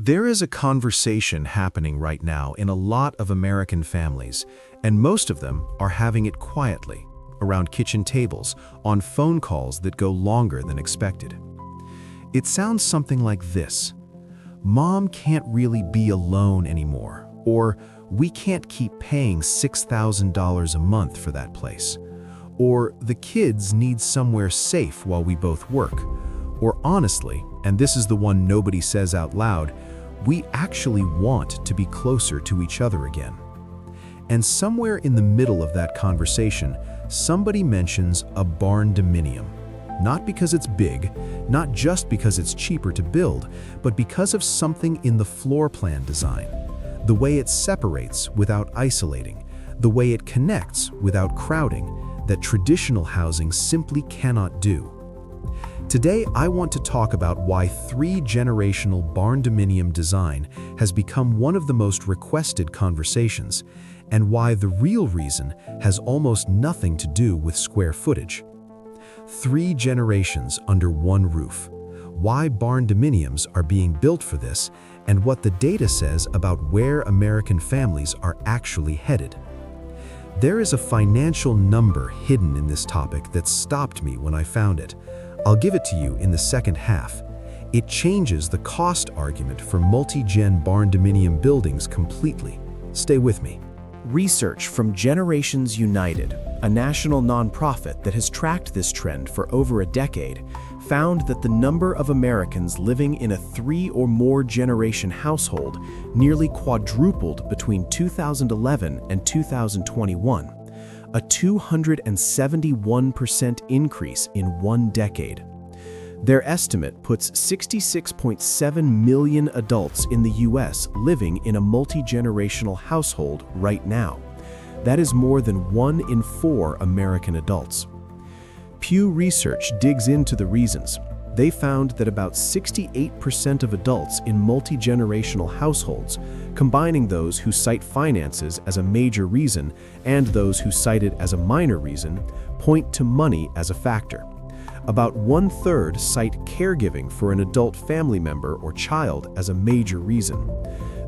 There is a conversation happening right now in a lot of American families, and most of them are having it quietly, around kitchen tables, on phone calls that go longer than expected. It sounds something like this: "Mom can't really be alone anymore," or "We can't keep paying $6,000 a month for that place," or "The kids need somewhere safe while we both work," or honestly, and this is the one nobody says out loud, "We actually want to be closer to each other again." And somewhere in the middle of that conversation, somebody mentions a Barndominium. Not because it's big, not just because it's cheaper to build, but because of something in the floor plan design. The way it separates without isolating, the way it connects without crowding, that traditional housing simply cannot do. Today, I want to talk about why three-generational Barndominium design has become one of the most requested conversations, and why the real reason has almost nothing to do with square footage. 3 generations under one roof. Why Barndominiums are being built for this, and what the data says about where American families are actually headed. There is a financial number hidden in this topic that stopped me when I found it. I'll give it to you in the second half. It changes the cost argument for multi-gen Barndominium buildings completely. Stay with me. Research from Generations United, a national nonprofit that has tracked this trend for over a decade, found that the number of Americans living in a 3 or more generation household nearly quadrupled between 2011 and 2021, a 271% increase in 1 decade. Their estimate puts 66.7 million adults in the US living in a multi-generational household right now. That is more than 1 in 4 American adults. Pew Research digs into the reasons. They found that about 68% of adults in multi-generational households, combining those who cite finances as a major reason and those who cite it as a minor reason, point to money as a factor. About 1/3 cite caregiving for an adult family member or child as a major reason.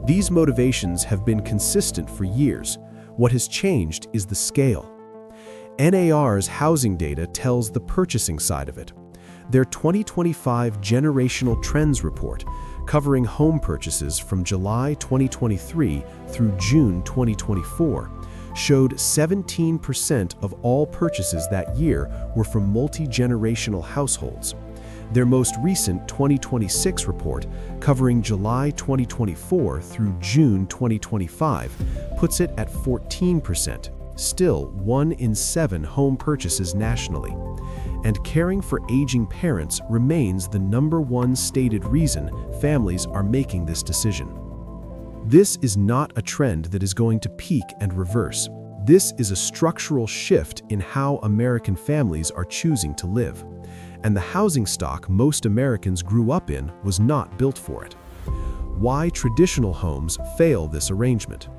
These motivations have been consistent for years. What has changed is the scale. NAR's housing data tells the purchasing side of it. Their 2025 Generational Trends Report, covering home purchases from July 2023 through June 2024, showed 17% of all purchases that year were from multi-generational households. Their most recent 2026 report, covering July 2024 through June 2025, puts it at 14%, still 1 in 7 home purchases nationally. And caring for aging parents remains the #1 stated reason families are making this decision. This is not a trend that is going to peak and reverse. This is a structural shift in how American families are choosing to live. And the housing stock most Americans grew up in was not built for it. Why traditional homes fail this arrangement.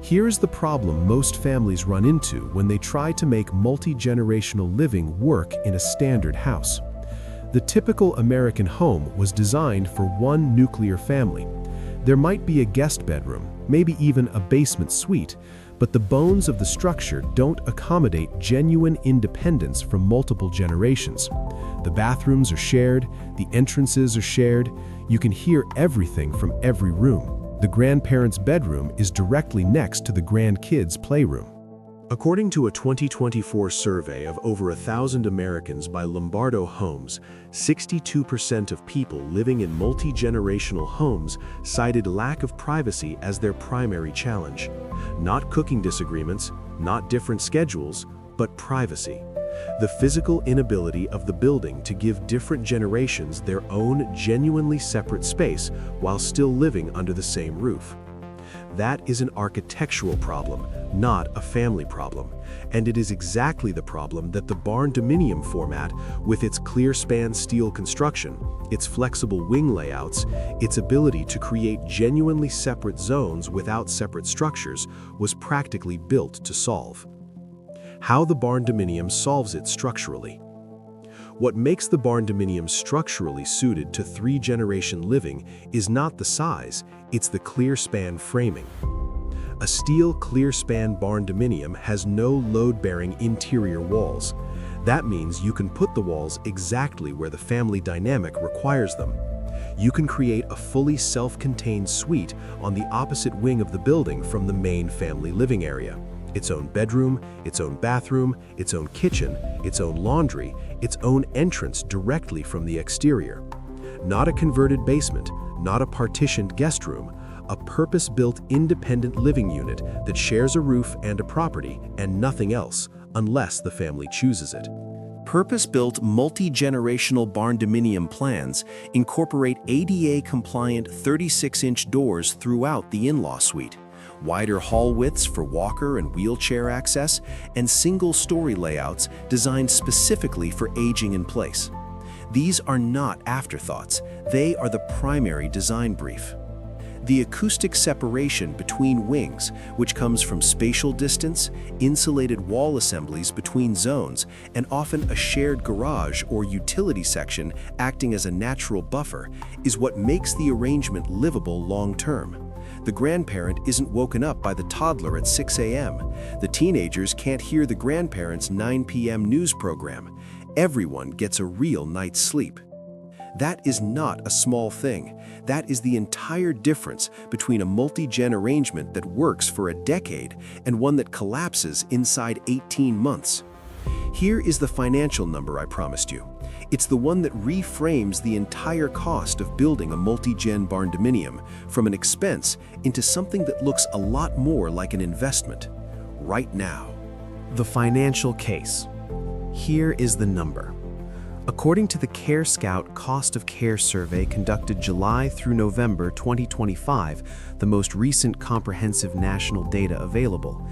Here's the problem most families run into when they try to make multi-generational living work in a standard house. The typical American home was designed for one nuclear family. There might be a guest bedroom, maybe even a basement suite, but the bones of the structure don't accommodate genuine independence from multiple generations. The bathrooms are shared, the entrances are shared, you can hear everything from every room. The grandparents' bedroom is directly next to the grandkids' playroom. According to a 2024 survey of over 1,000 Americans by Lombardo Homes, 62% of people living in multi-generational homes cited lack of privacy as their primary challenge. Not cooking disagreements, not different schedules, but privacy. The physical inability of the building to give different generations their own genuinely separate space while still living under the same roof. That is an architectural problem, not a family problem. And it is exactly the problem that the Barndominium format, with its clear-span steel construction, its flexible wing layouts, its ability to create genuinely separate zones without separate structures, was practically built to solve. How the Barndominium solves it structurally. What makes the Barndominium structurally suited to three-generation living is not the size, it's the clear-span framing. A steel clear-span Barndominium has no load-bearing interior walls. That means you can put the walls exactly where the family dynamic requires them. You can create a fully self-contained suite on the opposite wing of the building from the main family living area. Its own bedroom, its own bathroom, its own kitchen, its own laundry, its own entrance directly from the exterior. Not a converted basement, not a partitioned guest room, a purpose-built independent living unit that shares a roof and a property and nothing else, unless the family chooses it. Purpose-built multi-generational Barndominium plans incorporate ADA-compliant 36-inch doors throughout the in-law suite, wider hall widths for walker and wheelchair access, and single-story layouts designed specifically for aging in place. These are not afterthoughts, they are the primary design brief. The acoustic separation between wings, which comes from spatial distance, insulated wall assemblies between zones, and often a shared garage or utility section acting as a natural buffer, is what makes the arrangement livable long-term. The grandparent isn't woken up by the toddler at 6 a.m. The teenagers can't hear the grandparent's 9 p.m. news program. Everyone gets a real night's sleep. That is not a small thing. That is the entire difference between a multi-gen arrangement that works for a decade and one that collapses inside 18 months. Here is the financial number I promised you. It's the one that reframes the entire cost of building a multi-gen Barndominium from an expense into something that looks a lot more like an investment. Right now. The financial case. Here is the number. According to the Care Scout Cost of Care Survey conducted July through November 2025, the most recent comprehensive national data available,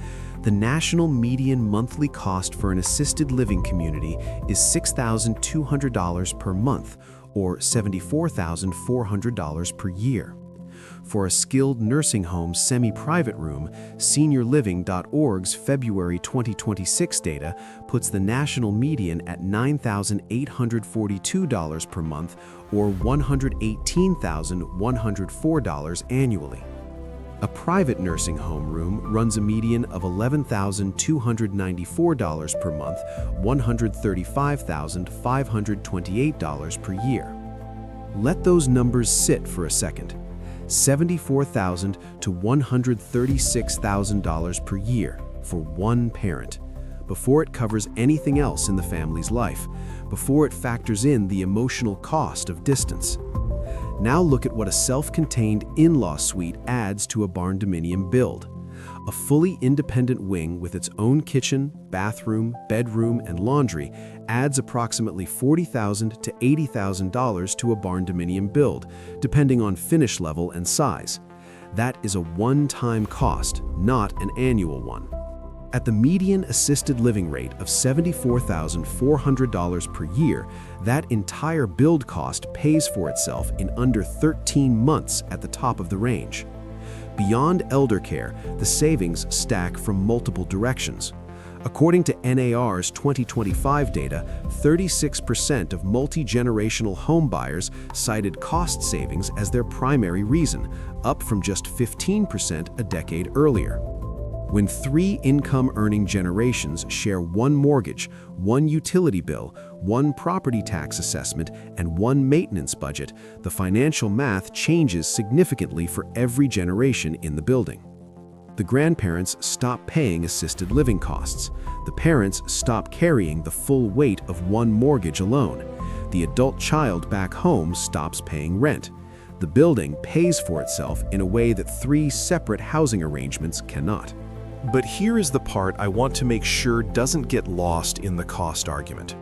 the national median monthly cost for an assisted living community is $6,200 per month, or $74,400 per year. For a skilled nursing home semi-private room, SeniorLiving.org's February 2026 data puts the national median at $9,842 per month, or $118,104 annually. A private nursing home room runs a median of $11,294 per month, $135,528 per year. Let those numbers sit for a second. $74,000 to $136,000 per year for one parent, before it covers anything else in the family's life, before it factors in the emotional cost of distance. Now look at what a self-contained in-law suite adds to a Barndominium build. A fully independent wing with its own kitchen, bathroom, bedroom, and laundry adds approximately $40,000 to $80,000 to a Barndominium build, depending on finish level and size. That is a one-time cost, not an annual one. At the median assisted living rate of $74,400 per year, that entire build cost pays for itself in under 13 months at the top of the range. Beyond elder care, the savings stack from multiple directions. According to NAR's 2025 data, 36% of multi-generational home buyers cited cost savings as their primary reason, up from just 15% a decade earlier. When 3 income-earning generations share one mortgage, one utility bill, one property tax assessment, and one maintenance budget, the financial math changes significantly for every generation in the building. The grandparents stop paying assisted living costs. The parents stop carrying the full weight of one mortgage alone. The adult child back home stops paying rent. The building pays for itself in a way that 3 separate housing arrangements cannot. But here is the part I want to make sure doesn't get lost in the cost argument.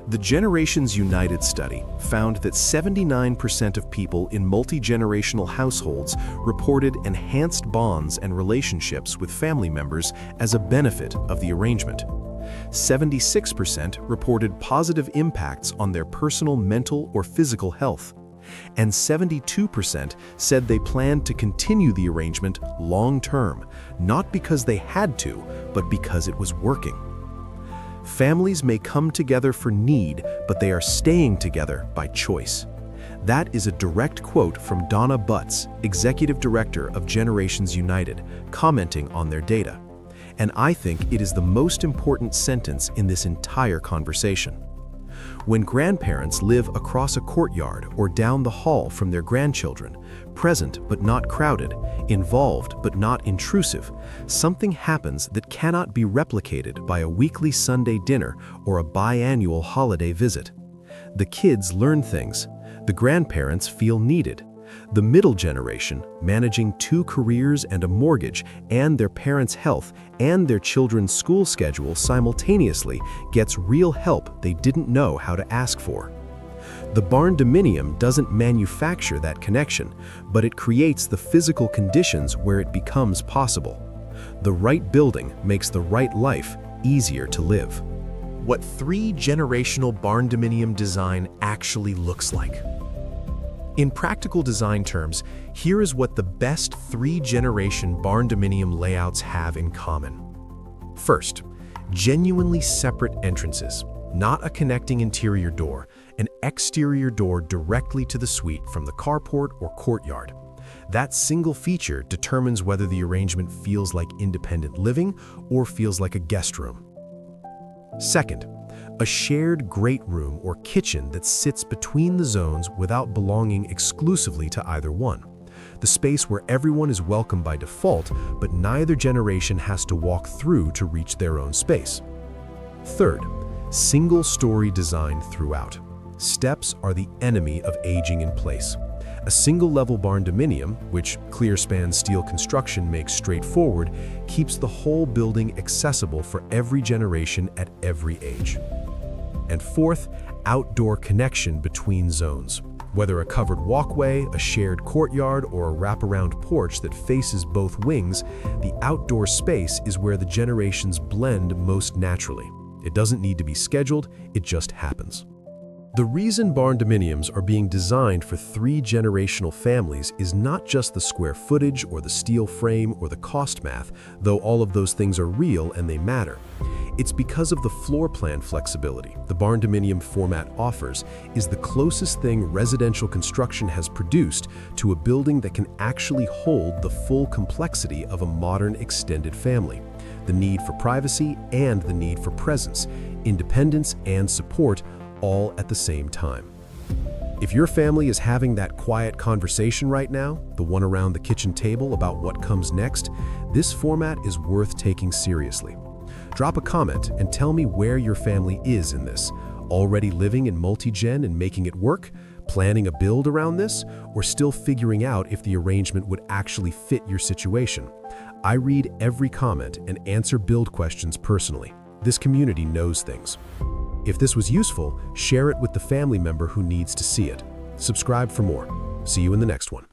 The Generations United study found that 79% of people in multi-generational households reported enhanced bonds and relationships with family members as a benefit of the arrangement. 76% reported positive impacts on their personal mental or physical health. And 72% said they planned to continue the arrangement long-term, not because they had to, but because it was working. Families may come together for need, but they are staying together by choice. That is a direct quote from Donna Butts, Executive Director of Generations United, commenting on their data. And I think it is the most important sentence in this entire conversation. When grandparents live across a courtyard or down the hall from their grandchildren, present but not crowded, involved but not intrusive, something happens that cannot be replicated by a weekly Sunday dinner or a biannual holiday visit. The kids learn things. The grandparents feel needed. The middle generation, managing 2 careers and a mortgage, and their parents' health and their children's school schedule simultaneously, gets real help they didn't know how to ask for. The Barndominium doesn't manufacture that connection, but it creates the physical conditions where it becomes possible. The right building makes the right life easier to live. What 3-generational Barndominium design actually looks like. In practical design terms, here is what the best 3-generation Barndominium layouts have in common. First, genuinely separate entrances, not a connecting interior door, an exterior door directly to the suite from the carport or courtyard. That single feature determines whether the arrangement feels like independent living or feels like a guest room. Second, a shared great room or kitchen that sits between the zones without belonging exclusively to either one. The space where everyone is welcome by default, but neither generation has to walk through to reach their own space. Third, single-story design throughout. Steps are the enemy of aging in place. A single-level Barndominium, which clear-span steel construction makes straightforward, keeps the whole building accessible for every generation at every age. And fourth, outdoor connection between zones. Whether a covered walkway, a shared courtyard, or a wraparound porch that faces both wings, the outdoor space is where the generations blend most naturally. It doesn't need to be scheduled, it just happens. The reason Barndominiums are being designed for 3-generational families is not just the square footage or the steel frame or the cost math, though all of those things are real and they matter. It's because of the floor plan flexibility the Barndominium format offers is the closest thing residential construction has produced to a building that can actually hold the full complexity of a modern extended family. The need for privacy and the need for presence, independence and support, all at the same time. If your family is having that quiet conversation right now, the one around the kitchen table about what comes next, this format is worth taking seriously. Drop a comment and tell me where your family is in this. Already living in multi-gen and making it work? Planning a build around this? Or still figuring out if the arrangement would actually fit your situation? I read every comment and answer build questions personally. This community knows things. If this was useful, share it with the family member who needs to see it. Subscribe for more. See you in the next one.